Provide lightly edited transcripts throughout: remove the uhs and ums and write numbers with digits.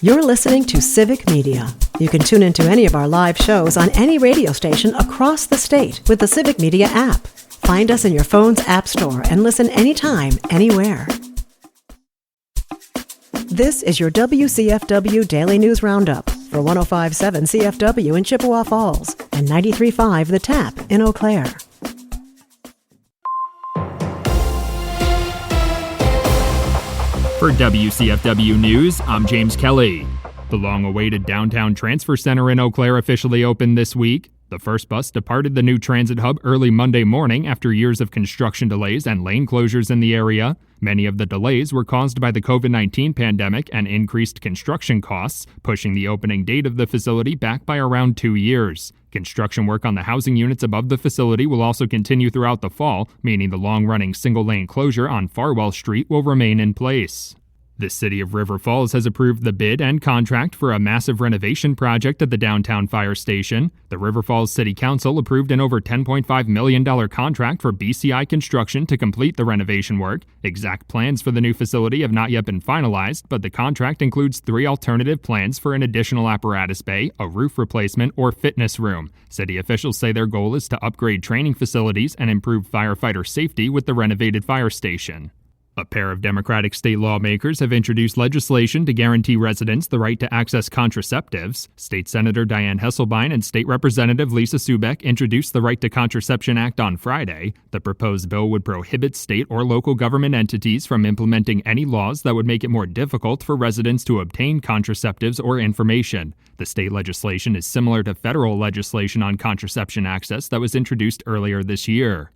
You're listening to Civic Media. You can tune into any of our live shows on any radio station across the state with the Civic Media app. Find us in your phone's app store and listen anytime, anywhere. This is your WCFW Daily News Roundup for 105.7 CFW in Chippewa Falls and 93.5 The Tap in Eau Claire. For WCFW News, I'm James Kelly. The long-awaited downtown transfer center in Eau Claire officially opened this week. The first bus departed the new transit hub early Monday morning after years of construction delays and lane closures in the area. Many of the delays were caused by the COVID-19 pandemic and increased construction costs, pushing the opening date of the facility back by around 2 years. Construction work on the housing units above the facility will also continue throughout the fall, meaning the long-running single-lane closure on Farwell Street will remain in place. The City of River Falls has approved the bid and contract for a massive renovation project at the downtown fire station. The River Falls City Council approved an over $10.5 million contract for BCI Construction to complete the renovation work. Exact plans for the new facility have not yet been finalized, but the contract includes 3 alternative plans for an additional apparatus bay, a roof replacement, or fitness room. City officials say their goal is to upgrade training facilities and improve firefighter safety with the renovated fire station. A pair of Democratic state lawmakers have introduced legislation to guarantee residents the right to access contraceptives. State Senator Dianne Hesselbein and State Representative Lisa Subeck introduced the Right to Contraception Act on Friday. The proposed bill would prohibit state or local government entities from implementing any laws that would make it more difficult for residents to obtain contraceptives or information. The state legislation is similar to federal legislation on contraception access that was introduced earlier this year.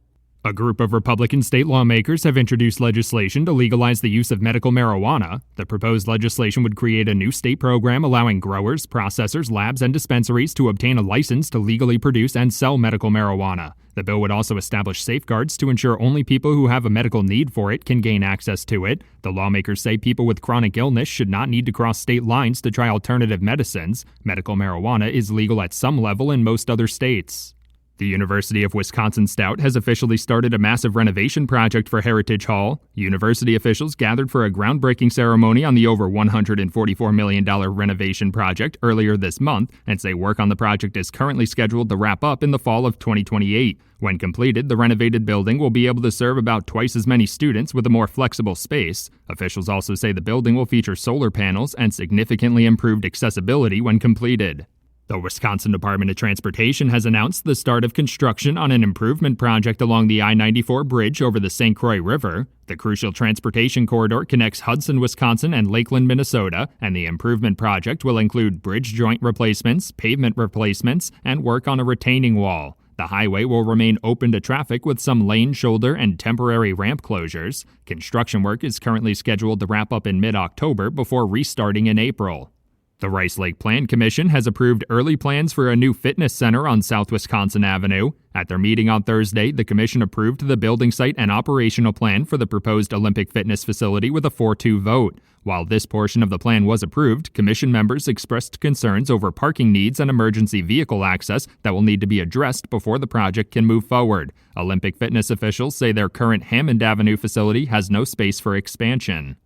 A group of Republican state lawmakers have introduced legislation to legalize the use of medical marijuana. The proposed legislation would create a new state program allowing growers, processors, labs, and dispensaries to obtain a license to legally produce and sell medical marijuana. The bill would also establish safeguards to ensure only people who have a medical need for it can gain access to it. The lawmakers say people with chronic illness should not need to cross state lines to try alternative medicines. Medical marijuana is legal at some level in most other states. The University of Wisconsin Stout has officially started a massive renovation project for Heritage Hall. University officials gathered for a groundbreaking ceremony on the over $144 million renovation project earlier this month and say work on the project is currently scheduled to wrap up in the fall of 2028. When completed, the renovated building will be able to serve about twice as many students with a more flexible space. Officials also say the building will feature solar panels and significantly improved accessibility when completed. The Wisconsin Department of Transportation has announced the start of construction on an improvement project along the I-94 bridge over the St. Croix River. The crucial transportation corridor connects Hudson, Wisconsin and Lakeland, Minnesota, and the improvement project will include bridge joint replacements, pavement replacements, and work on a retaining wall. The highway will remain open to traffic with some lane, shoulder, and temporary ramp closures. Construction work is currently scheduled to wrap up in mid-October before restarting in April. The Rice Lake Plan Commission has approved early plans for a new fitness center on South Wisconsin Avenue. At their meeting on Thursday, the commission approved the building site and operational plan for the proposed Olympic fitness facility with a 4-2 vote. While this portion of the plan was approved, commission members expressed concerns over parking needs and emergency vehicle access that will need to be addressed before the project can move forward. Olympic fitness officials say their current Hammond Avenue facility has no space for expansion.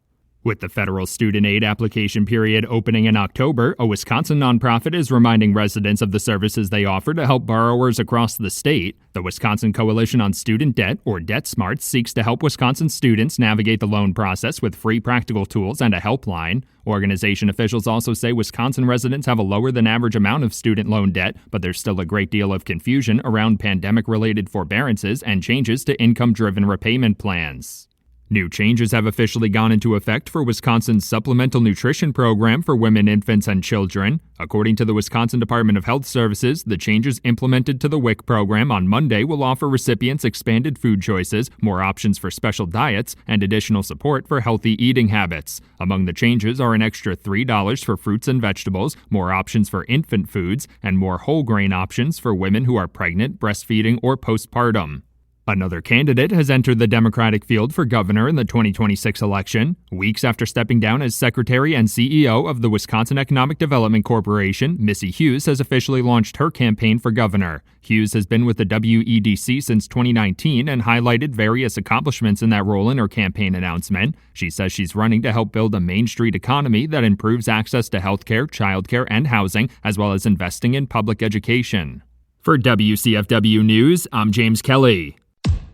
With the federal student aid application period opening in October, a Wisconsin nonprofit is reminding residents of the services they offer to help borrowers across the state. The Wisconsin Coalition on Student Debt, or Debt Smarts, seeks to help Wisconsin students navigate the loan process with free practical tools and a helpline. Organization officials also say Wisconsin residents have a lower than average amount of student loan debt, but there's still a great deal of confusion around pandemic-related forbearances and changes to income-driven repayment plans. New changes have officially gone into effect for Wisconsin's Supplemental Nutrition Program for women, infants, and children. According to the Wisconsin Department of Health Services, the changes implemented to the WIC program on Monday will offer recipients expanded food choices, more options for special diets, and additional support for healthy eating habits. Among the changes are an extra $3 for fruits and vegetables, more options for infant foods, and more whole grain options for women who are pregnant, breastfeeding, or postpartum. Another candidate has entered the Democratic field for governor in the 2026 election. Weeks after stepping down as secretary and CEO of the Wisconsin Economic Development Corporation, Missy Hughes has officially launched her campaign for governor. Hughes has been with the WEDC since 2019 and highlighted various accomplishments in that role in her campaign announcement. She says she's running to help build a Main Street economy that improves access to healthcare, childcare, and housing, as well as investing in public education. For WCFW News, I'm James Kelly.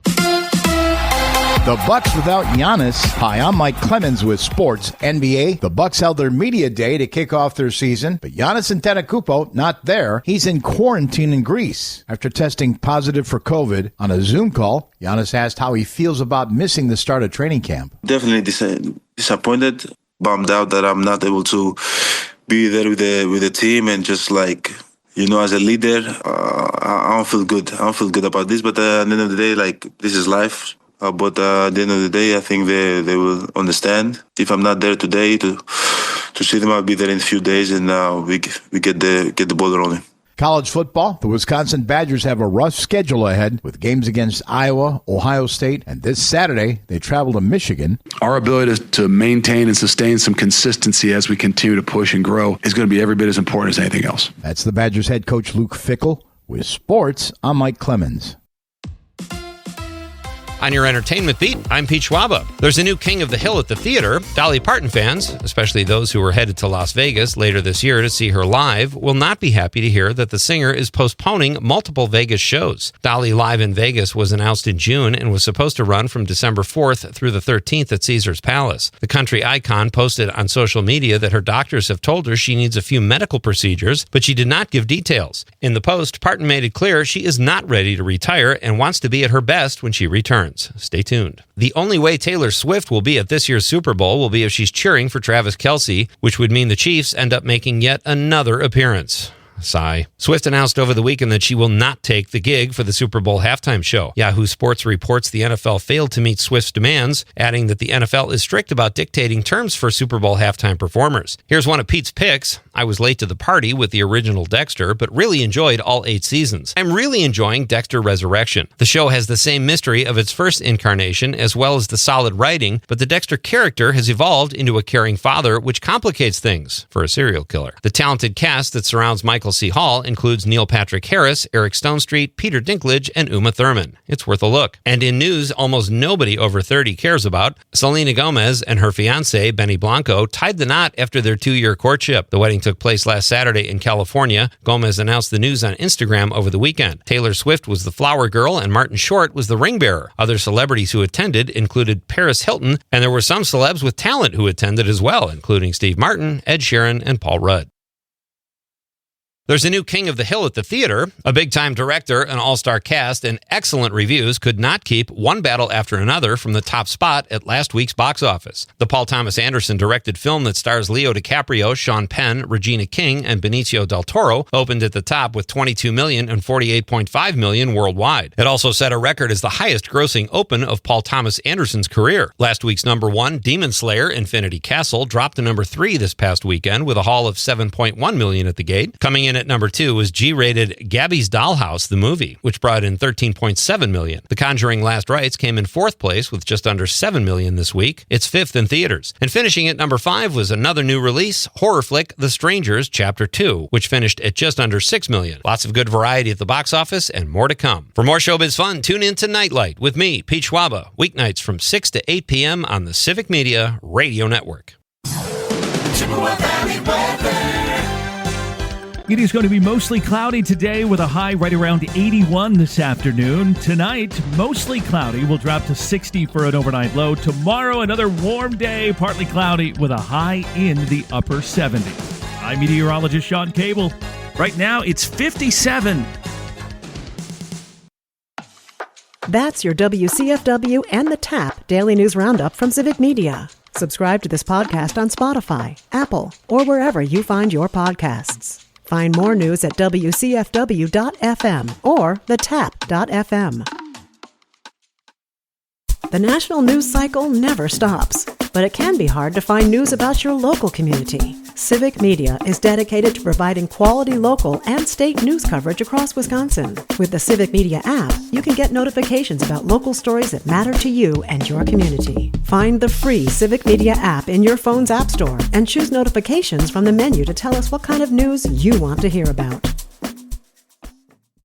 The Bucks without Giannis. Hi, I'm Mike Clemens with Sports NBA. The Bucks held their media day to kick off their season, but Giannis Antetokounmpo not there. He's in quarantine in Greece after testing positive for COVID. On a Zoom call, Giannis asked how he feels about missing the start of training camp. Definitely disappointed, bummed out that I'm not able to be there with the team, and just like, as a leader, I don't feel good. I don't feel good about this, but at the end of the day, this is life. But at the end of the day, I think they will understand. If I'm not there today to see them, I'll be there in a few days, and we get the ball rolling. College football, the Wisconsin Badgers have a rough schedule ahead with games against Iowa, Ohio State, and this Saturday they travel to Michigan. Our ability to maintain and sustain some consistency as we continue to push and grow is going to be every bit as important as anything else. That's the Badgers head coach Luke Fickell. With sports, I'm Mike Clemens. On your entertainment beat, I'm Pete Schwaba. There's a new King of the Hill at the theater. Dolly Parton fans, especially those who are headed to Las Vegas later this year to see her live, will not be happy to hear that the singer is postponing multiple Vegas shows. Dolly Live in Vegas was announced in June and was supposed to run from December 4th through the 13th at Caesars Palace. The country icon posted on social media that her doctors have told her she needs a few medical procedures, but she did not give details. In the post, Parton made it clear she is not ready to retire and wants to be at her best when she returns. Stay tuned. The only way Taylor Swift will be at this year's Super Bowl will be if she's cheering for Travis Kelce, which would mean the Chiefs end up making yet another appearance. Sigh. Swift announced over the weekend that she will not take the gig for the Super Bowl halftime show. Yahoo Sports reports the NFL failed to meet Swift's demands, adding that the NFL is strict about dictating terms for Super Bowl halftime performers. Here's one of Pete's picks. I was late to the party with the original Dexter, but really enjoyed all 8 seasons. I'm really enjoying Dexter Resurrection. The show has the same mystery of its first incarnation as well as the solid writing, but the Dexter character has evolved into a caring father, which complicates things for a serial killer. The talented cast that surrounds Michael C. Hall includes Neil Patrick Harris, Eric Stonestreet, Peter Dinklage, and Uma Thurman. It's worth a look. And in news almost nobody over 30 cares about, Selena Gomez and her fiancé, Benny Blanco, tied the knot after their 2-year courtship. The wedding took place last Saturday in California. Gomez announced the news on Instagram over the weekend. Taylor Swift was the flower girl and Martin Short was the ring bearer. Other celebrities who attended included Paris Hilton, and there were some celebs with talent who attended as well, including Steve Martin, Ed Sheeran, and Paul Rudd. There's a new King of the Hill at the theater. A big-time director, an all-star cast, and excellent reviews could not keep one battle after another from the top spot at last week's box office. The Paul Thomas Anderson-directed film that stars Leo DiCaprio, Sean Penn, Regina King, and Benicio del Toro opened at the top with $22 million and $48.5 million worldwide. It also set a record as the highest-grossing open of Paul Thomas Anderson's career. Last week's number 1, Demon Slayer: Infinity Castle, dropped to number 3 this past weekend with a haul of $7.1 million at the gate. Coming in at number 2 was G-rated Gabby's Dollhouse, the movie, which brought in $13.7 million. The Conjuring Last Rites came in 4th place with just under $7 million this week. It's 5th in theaters. And finishing at number 5 was another new release, horror flick The Strangers Chapter 2, which finished at just under $6 million. Lots of good variety at the box office and more to come. For more showbiz fun, tune in to Nightlight with me, Pete Schwaba, weeknights from 6 to 8 p.m. on the Civic Media Radio Network. It is going to be mostly cloudy today with a high right around 81 this afternoon. Tonight, mostly cloudy. Will drop to 60 for an overnight low. Tomorrow, another warm day, partly cloudy with a high in the upper 70s. I'm meteorologist Sean Cable. Right now, it's 57. That's your WCFW and the TAP Daily News Roundup from Civic Media. Subscribe to this podcast on Spotify, Apple, or wherever you find your podcasts. Find more news at WCFW.FM or thetap.fm. The national news cycle never stops, but it can be hard to find news about your local community. Civic Media is dedicated to providing quality local and state news coverage across Wisconsin. With the Civic Media app, you can get notifications about local stories that matter to you and your community. Find the free Civic Media app in your phone's app store and choose notifications from the menu to tell us what kind of news you want to hear about.